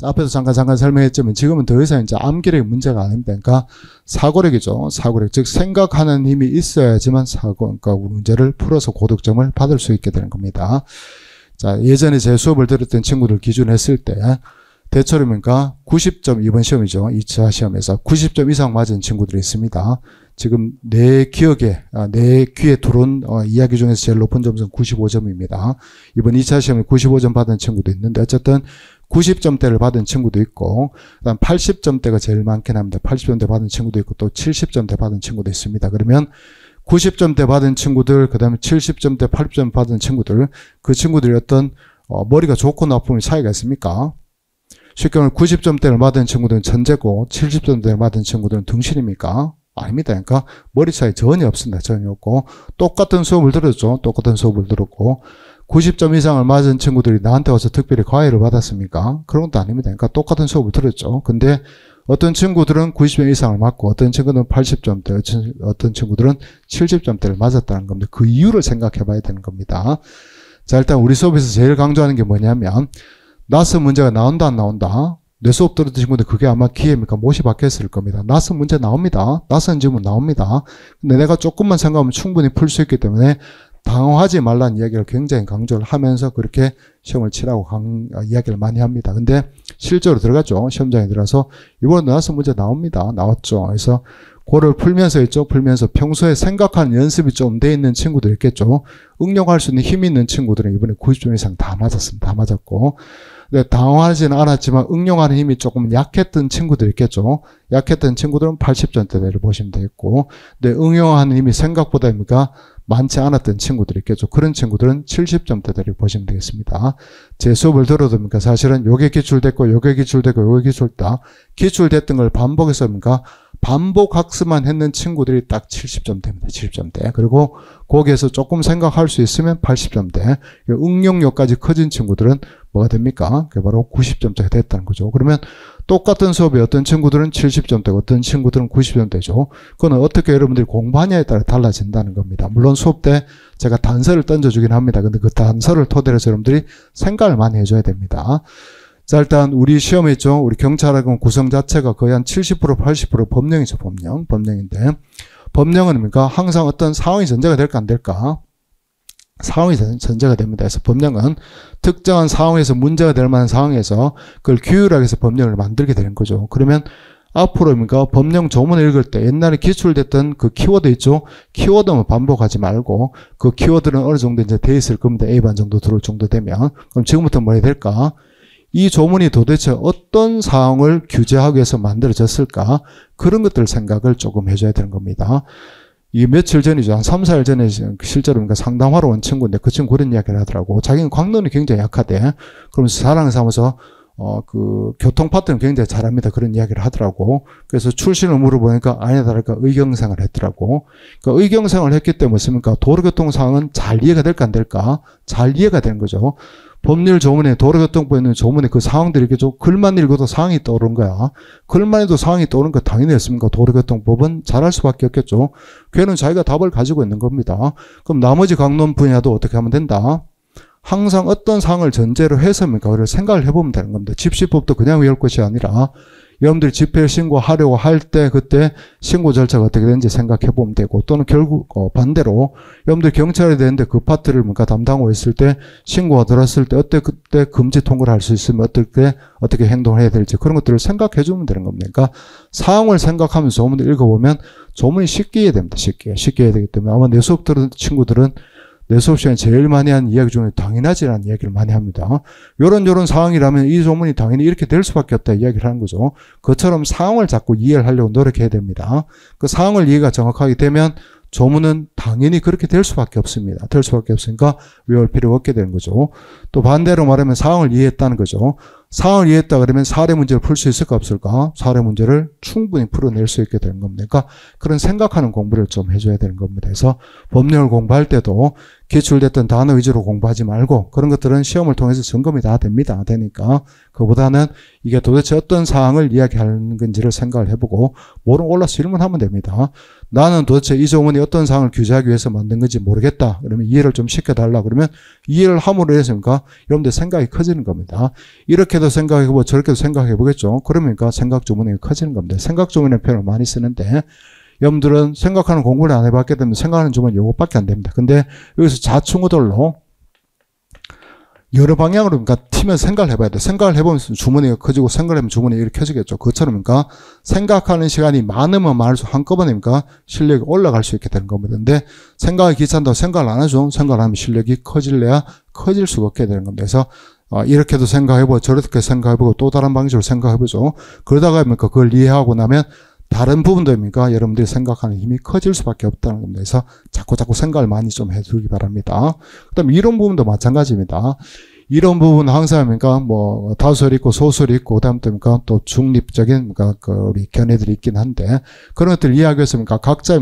자, 앞에도 잠깐 설명했지만 지금은 더 이상 이제 암기력이 문제가 아닙니다. 그러니까 사고력이죠. 사고력. 즉 생각하는 힘이 있어야지만 그러니까 문제를 풀어서 고득점을 받을 수 있게 되는 겁니다. 자, 예전에 제 수업을 들었던 친구들 기준 했을 때 대체로니까 90점, 이번 시험이죠. 2차 시험에서 90점 이상 맞은 친구들이 있습니다. 지금 내 기억에, 내 귀에 들어온 이야기 중에서 제일 높은 점수는 95점입니다. 이번 2차 시험에 95점 받은 친구도 있는데 어쨌든 90점대를 받은 친구도 있고 그다음 80점대가 제일 많긴 합니다. 80점대 받은 친구도 있고 또 70점대 받은 친구도 있습니다. 그러면 90점대 받은 친구들, 그 다음에 70점대, 80점 받은 친구들, 그 친구들이 어떤 머리가 좋고 나쁨의 차이가 있습니까? 쉽게 말하면 90점대를 받은 친구들은 천재고 70점대를 받은 친구들은 등신입니까? 아닙니다. 그러니까 머리 차이 전혀 없습니다. 전혀 없고 똑같은 수업을 들었죠. 똑같은 수업을 들었고 90점 이상을 맞은 친구들이 나한테 와서 특별히 과외를 받았습니까? 그런 것도 아닙니다. 그러니까 똑같은 수업을 들었죠. 근데 어떤 친구들은 90점 이상을 맞고 어떤 친구들은 80점대, 어떤 친구들은 70점대를 맞았다는 겁니다. 그 이유를 생각해 봐야 되는 겁니다. 자, 일단 우리 수업에서 제일 강조하는 게 뭐냐면 낯선 문제가 나온다 안 나온다. 내 수업 들었던 친구들 그게 아마 기회입니까? 못이 박혔을 겁니다. 낯선 문제 나옵니다. 낯선 질문 나옵니다. 근데 내가 조금만 생각하면 충분히 풀 수 있기 때문에 당황하지 말라는 이야기를 굉장히 강조를 하면서 그렇게 시험을 치라고 이야기를 많이 합니다. 근데 실제로 들어갔죠. 시험장에 들어가서 이번에 낯선 문제 나옵니다. 나왔죠. 그래서 그거를 풀면서 있죠. 풀면서 평소에 생각하는 연습이 좀 돼 있는 친구들 있겠죠. 응용할 수 있는 힘이 있는 친구들은 이번에 90점 이상 다 맞았습니다. 다 맞았고. 근데 당황하지는 않았지만 응용하는 힘이 조금 약했던 친구들 있겠죠. 약했던 친구들은 80점대를 보시면 되겠고, 근데 응용하는 힘이 생각보다 많지 않았던 친구들 있겠죠. 그런 친구들은 70점대를 보시면 되겠습니다. 제 수업을 들어도 사실은 요게 기출됐고, 요게 기출됐고, 요게 기출됐다. 기출됐던 걸 반복해서 반복 학습만 했는 친구들이 딱 70점대입니다. 70점대. 그리고 거기에서 조금 생각할 수 있으면 80점대. 응용력까지 커진 친구들은 뭐가 됩니까? 그게 바로 90점대가 됐다는 거죠. 그러면 똑같은 수업에 어떤 친구들은 70점대고 어떤 친구들은 90점대죠. 그건 어떻게 여러분들이 공부하냐에 따라 달라진다는 겁니다. 물론 수업 때 제가 단서를 던져주긴 합니다. 근데 그 단서를 토대로 해서 여러분들이 생각을 많이 해줘야 됩니다. 자, 일단 우리 시험에 있죠. 우리 경찰학원 구성 자체가 거의 한 70% 80% 법령이죠. 법령인데 법령은 뭡니까? 항상 어떤 상황이 전제가 될까 안 될까? 상황이 전제가 됩니다. 그래서 법령은 특정한 상황에서 문제가 될 만한 상황에서 그걸 규율하기 위해서 법령을 만들게 되는 거죠. 그러면 앞으로 법령 조문을 읽을 때 옛날에 기출됐던 그 키워드 있죠. 키워드만 반복하지 말고 그 키워드는 어느 정도 이제 돼 있을 겁니다. A반 정도 들어올 정도 되면. 그럼 지금부터 뭐 해야 될까? 이 조문이 도대체 어떤 사항을 규제하기 위해서 만들어졌을까? 그런 것들 생각을 조금 해줘야 되는 겁니다. 이게 며칠 전이죠. 한 3, 4일 전에 실제로 상담하러 온 친구인데 그 친구 그런 이야기를 하더라고. 자기는 광론이 굉장히 약하대. 그러면서 자랑을 삼아서 그 교통 파트는 굉장히 잘합니다. 그런 이야기를 하더라고. 그래서 출신을 물어보니까 아니나 다를까 의경생을 했더라고. 그러니까 의경생을 했기 때문에 습니까? 도로교통 상황은 잘 이해가 될까 안 될까? 잘 이해가 되는 거죠. 법률 조문에 도로교통법에 있는 조문에 그 상황들이 이렇게 좀 글만 읽어도 상황이 떠오른 거야. 글만 해도 상황이 떠오른 거 당연히 했습니까? 도로교통법은 잘할 수밖에 없겠죠. 걔는 자기가 답을 가지고 있는 겁니다. 그럼 나머지 강론 분야도 어떻게 하면 된다? 항상 어떤 상황을 전제로 해서입니까? 그걸 생각을 해보면 되는 겁니다. 집시법도 그냥 외울 것이 아니라 여러분들이 집회 신고하려고 할 때 그때 신고 절차가 어떻게 되는지 생각해 보면 되고 또는 결국 반대로 여러분들 경찰이 되는데 그 파트를 담당하고 있을 때 신고가 들어왔을 때 그때 금지 통과를 할 수 있으면 어떻게 행동을 해야 될지 그런 것들을 생각해 주면 되는 겁니다. 그러니까 상황을 생각하면서 조문을 읽어보면 조문이 쉽게 이해됩니다. 쉽게 이해야 되기 때문에 아마 내 수업 들은 친구들은 내 수업 시간에 제일 많이 한 이야기 중에 당연하지라는 이야기를 많이 합니다. 요런 상황이라면 이 조문이 당연히 이렇게 될 수밖에 없다 이야기를 하는 거죠. 그처럼 상황을 자꾸 이해를 하려고 노력해야 됩니다. 그 상황을 이해가 정확하게 되면 조문은 당연히 그렇게 될 수밖에 없습니다. 될 수밖에 없으니까 외울 필요가 없게 되는 거죠. 또 반대로 말하면 상황을 이해했다는 거죠. 상황을 이해했다 그러면 사례 문제를 풀 수 있을까 없을까? 사례 문제를 충분히 풀어낼 수 있게 되는 겁니다. 그러니까 그런 생각하는 공부를 좀 해줘야 되는 겁니다. 그래서 법령을 공부할 때도 기출됐던 단어 위주로 공부하지 말고 그런 것들은 시험을 통해서 점검이 다 됩니다. 되니까 그보다는 이게 도대체 어떤 사항을 이야기하는 건지를 생각을 해보고 모르면 올라서 질문하면 됩니다. 나는 도대체 이 정원이 어떤 상황을 규제하기 위해서 만든 건지 모르겠다. 그러면 이해를 좀 시켜달라. 그러면 이해를 함으로 해서니까 여러분들 생각이 커지는 겁니다. 이렇게도 생각해보고 저렇게도 생각해보겠죠. 그러니까 생각 주머니가 커지는 겁니다. 생각 주머니라는 표현을 많이 쓰는데 여러분들은 생각하는 공부를 안 해봤기 때문에 생각하는 주머니 요것밖에 안 됩니다. 근데 여기서 좌충우돌로 여러 방향으로 그러니까 튀면서 생각을 해봐야 돼. 생각을 해보면 주머니가 커지고 생각을 해보면 주머니가 이렇게 커지겠죠. 그것처럼 그러니까 생각하는 시간이 많으면 많을수록 한꺼번에 그러니까 실력이 올라갈 수 있게 되는 겁니다. 근데 생각이 귀찮다고 생각을 안 하죠. 생각을 하면 실력이 커질래야 커질 수가 없게 되는 겁니다. 그래서 이렇게도 생각해보고 저렇게 생각해보고 또 다른 방식으로 생각해보죠. 그러다가 그걸 이해하고 나면 다른 부분들입니까? 여러분들이 생각하는 힘이 커질 수밖에 없다는 겁니다. 그래서 자꾸 생각을 많이 좀 해두기 바랍니다. 그 다음에 이런 부분도 마찬가지입니다. 이런 부분은 항상 뭐 다수설이 있고 소설이 있고 그 다음 또 중립적인 우리 견해들이 있긴 한데 그런 것들을 이야기해서 각자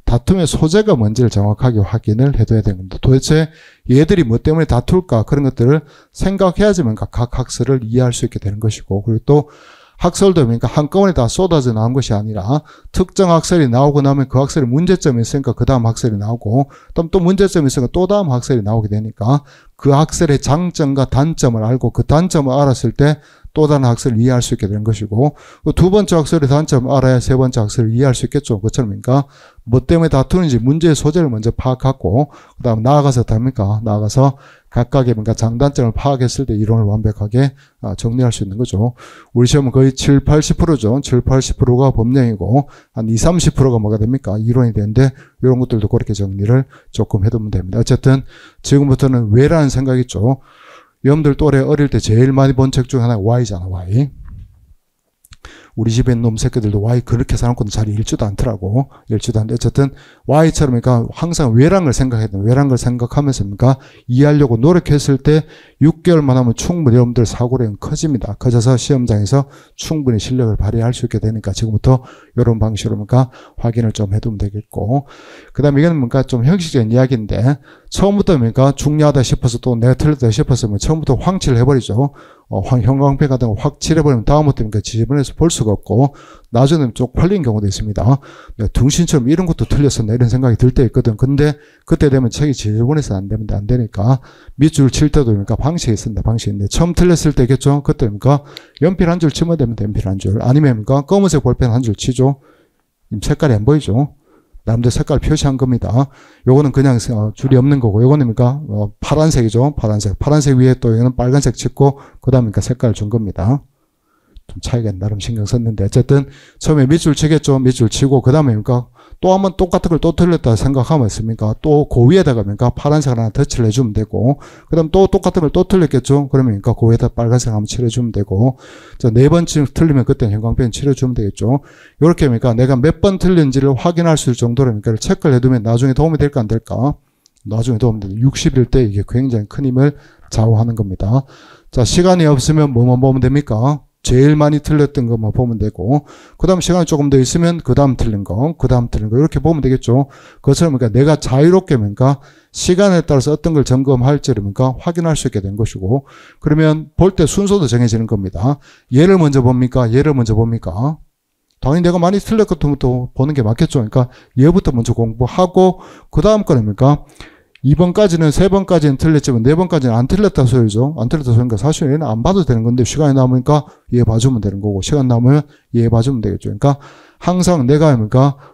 다툼의 소재가 뭔지를 정확하게 확인을 해둬야 되는 겁니다. 도대체 얘들이 뭐 때문에 다툴까 그런 것들을 생각해야지만 각 학설을 이해할 수 있게 되는 것이고 그리고 또 학설도 한꺼번에 다 쏟아져 나온 것이 아니라 특정 학설이 나오고 나면 그 학설에 문제점이 있으니까 그 다음 학설이 나오고 또 문제점이 있으니까 또 다음 학설이 나오게 되니까 그 학설의 장점과 단점을 알고 그 단점을 알았을 때 또 다른 학설을 이해할 수 있게 되는 것이고 두 번째 학설의 단점을 알아야 세 번째 학설을 이해할 수 있겠죠. 그것처럼 뭐 때문에 다투는지 문제의 소재를 먼저 파악하고 그 다음 나아가서 나아가서 각각의 장단점을 파악했을 때 이론을 완벽하게 정리할 수 있는 거죠. 우리 시험은 거의 70-80%죠. 70-80%가 법령이고 한 20-30%가 뭐가 됩니까? 이론이 되는데 이런 것들도 그렇게 정리를 조금 해두면 됩니다. 어쨌든 지금부터는 왜라는 생각이 있죠. 여러분들 또래 어릴 때 제일 많이 본 책 중에 하나가 Y잖아. Y. 우리 집에 있는 놈 새끼들도 Y 그렇게 사놓고는 잘 읽지도 않더라고. 읽지도 않는데 어쨌든 Y처럼 항상 왜란 걸 생각해야 돼요. 왜란 걸 생각하면서 이해하려고 노력했을 때 6개월만 하면 충분히 여러분들 사고력은 커집니다. 커져서 시험장에서 충분히 실력을 발휘할 수 있게 되니까 지금부터 이런 방식으로 확인을 좀 해두면 되겠고 그 다음에 이건 좀 형식적인 이야기인데 처음부터 중요하다 싶어서 또 내가 틀렸다 싶어서 처음부터 황치를 해버리죠. 형광펜 같은 거 확 칠해버리면 다음부터 지저분해서 볼 수가 없고 나중에는 쪽팔린 경우도 있습니다. 등신처럼 이런 것도 틀렸었나 이런 생각이 들 때 있거든. 근데 그때 되면 책이 지저분해서 안 되니까 밑줄 칠 때도 방식이 있습니다. 방식인데 처음 틀렸을 때겠죠. 그때 연필 한 줄 치면 됩니다. 연필 한 줄. 아니면 검은색 볼펜 한 줄 치죠. 색깔이 안 보이죠. 남들 색깔 표시한 겁니다. 요거는 그냥 줄이 없는 거고, 요거는 파란색이죠. 파란색 위에 또 이거는 빨간색 찍고, 그 다음에 색깔을 준 겁니다. 좀 차이가 나름 신경 썼는데, 어쨌든 처음에 밑줄 치겠죠. 밑줄 치고, 그 다음에 또 한번 똑같은 걸 또 틀렸다 생각하면 있습니까? 또 그 위에다가 빨간색 하나 덧칠을 해주면 되고, 그 다음 또 똑같은 걸 또 틀렸겠죠? 그러면 그 위에다 빨간색 한번 칠해주면 되고, 네 번쯤 틀리면 그때 형광펜 칠해주면 되겠죠? 요렇게 내가 몇 번 틀린지를 확인할 수 있을 정도로 체크를 해두면 나중에 도움이 될까 안 될까? 나중에 도움이 됩니다. 60일 때 이게 굉장히 큰 힘을 좌우하는 겁니다. 자, 시간이 없으면 뭐만 보면 됩니까? 제일 많이 틀렸던 것만 보면 되고 그 다음 시간이 조금 더 있으면 그 다음 틀린 거 이렇게 보면 되겠죠. 그것처럼 내가 자유롭게 시간에 따라서 어떤 걸 점검할지를 확인할 수 있게 된 것이고 그러면 볼 때 순서도 정해지는 겁니다. 얘를 먼저 봅니까? 당연히 내가 많이 틀렸 것부터 보는 게 맞겠죠. 얘부터 먼저 공부하고 그 다음 거입니까? 2번까지는 3번까지는 틀렸지만 4번까지는 안 틀렸다 소리죠. 안 틀렸다 소리니까 사실 얘는 안 봐도 되는 건데 시간이 남으니까 얘 봐주면 되는 거고 시간 남으면 얘 봐주면 되겠죠. 그러니까 항상 내가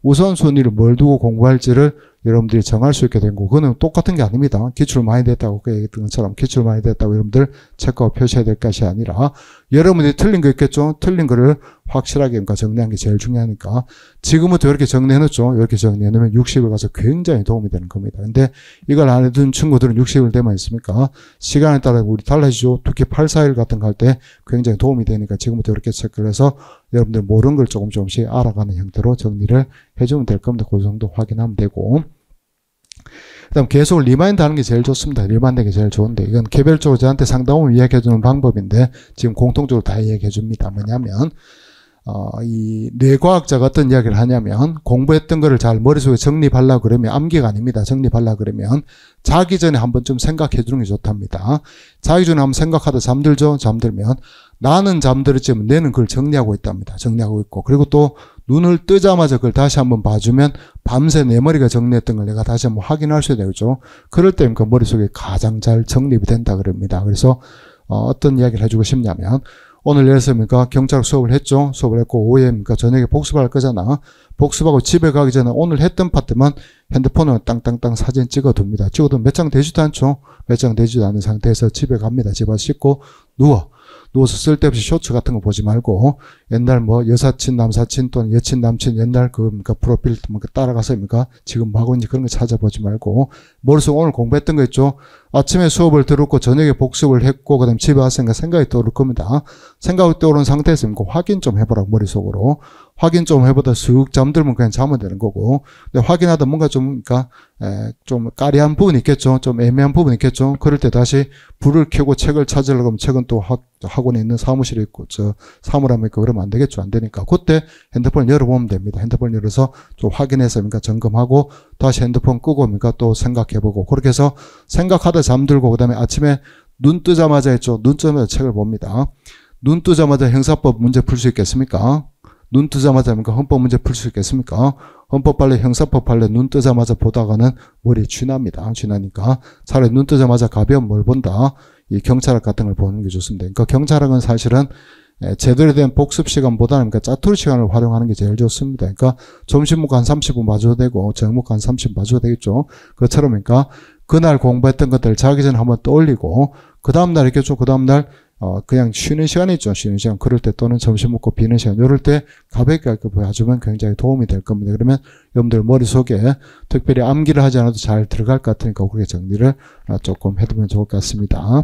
우선순위를 뭘 두고 공부할지를 여러분들이 정할 수 있게 된 거고 그거는 똑같은 게 아닙니다. 기출 많이 됐다고 얘기했던 것처럼 기출 많이 됐다고 여러분들 체크하고 표시해야 될 것이 아니라 여러분들이 틀린 거 있겠죠. 틀린 거를 확실하게 정리한 게 제일 중요하니까 지금부터 이렇게 정리해놓죠. 이렇게 정리해놓으면 60일 가서 굉장히 도움이 되는 겁니다. 근데 이걸 안 해둔 친구들은 60일 되면 있습니까? 시간에 따라 우리 달라지죠. 특히 8-4일 같은 거 할 때 굉장히 도움이 되니까 지금부터 이렇게 체크를 해서 여러분들 모르는 걸 조금씩 알아가는 형태로 정리를 해주면 될 겁니다. 그 정도 확인하면 되고 그 다음 계속 리마인드 하는 게 제일 좋습니다. 리마인드 하는 게 제일 좋은데 이건 개별적으로 저한테 상담하면 이야기해주는 방법인데 지금 공통적으로 다 이야기해줍니다. 뭐냐면 이 뇌과학자가 어떤 이야기를 하냐면 공부했던 거를 잘 머릿속에 정립하려고 그러면 암기가 아닙니다. 정립하려고 그러면 자기 전에 한 번쯤 생각해 주는 게 좋답니다. 자기 전에 한번 생각하다 잠들죠. 잠들면 나는 잠들었지만 뇌는 그걸 정리하고 있답니다. 정리하고 있고. 그리고 또 눈을 뜨자마자 그걸 다시 한번 봐주면 밤새 내 머리가 정리했던 걸 내가 다시 한번 확인할 수 있죠. 그럴 때 그 머릿속에 가장 잘 정립이 된다 그럽니다. 그래서 어떤 이야기를 해주고 싶냐면 오늘 예를 들면 경찰 수업을 했죠. 수업을 했고 오후에 저녁에 복습할 거잖아. 복습하고 집에 가기 전에 오늘 했던 파트만 핸드폰으로 땅땅땅 사진 찍어둡니다. 찍어두면 몇 장 되지도 않죠. 몇 장 되지도 않은 상태에서 집에 갑니다. 집에 와서 씻고 누워서 쓸데없이 쇼츠 같은 거 보지 말고 옛날 뭐 여사친, 남사친 또는 여친, 남친 옛날 프로필 따라가서 지금 뭐 하고 있는지 그런 거 찾아보지 말고 머릿속 오늘 공부했던 거 있죠. 아침에 수업을 들었고 저녁에 복습을 했고 그다음 집에 왔으니까 생각이 떠오를 겁니다. 생각이 떠오른 상태에서 확인 좀 해보라고 머릿속으로. 확인 좀 해보다 슥 잠들면 그냥 자면 되는 거고. 근데 확인하다 뭔가 좀 까리한 부분이 있겠죠. 좀 애매한 부분이 있겠죠. 그럴 때 다시 불을 켜고 책을 찾으려고 하면 책은 또 학원에 있는 사무실에 있고 사물함에 있고 그러면 안 되겠죠. 안 되니까. 그때 핸드폰을 열어보면 됩니다. 핸드폰 열어서 좀 확인해서 점검하고 다시 핸드폰 끄고 또 생각해보고 그렇게 해서 생각하다 잠들고 그다음에 아침에 눈 뜨자마자 했죠. 눈 뜨자마자 책을 봅니다. 눈 뜨자마자 형사법 문제 풀 수 있겠습니까? 눈 뜨자마자 헌법 문제 풀 수 있겠습니까? 헌법 할래 형사법 할래 눈 뜨자마자 보다가는 머리에 쥐납니다. 쥐나니까 차라리 눈 뜨자마자 가벼운 뭘 본다. 이 경찰학 같은 걸 보는 게 좋습니다. 그러니까 경찰학은 사실은 제대로 된 복습 시간보다는 짜투리 시간을 활용하는 게 제일 좋습니다. 그러니까 점심 먹고 한 30분 봐줘도 되고 저녁 먹고 한 30분 봐줘도 되겠죠. 그것처럼 그날 공부했던 것들 자기 전에 한번 떠올리고 그 다음날 있겠죠. 그 다음날 그냥 쉬는 시간이 있죠. 쉬는 시간. 그럴 때 또는 점심 먹고 비는 시간. 이럴 때 가볍게 봐주면 굉장히 도움이 될 겁니다. 그러면 여러분들 머릿속에 특별히 암기를 하지 않아도 잘 들어갈 것 같으니까 그렇게 정리를 조금 해두면 좋을 것 같습니다.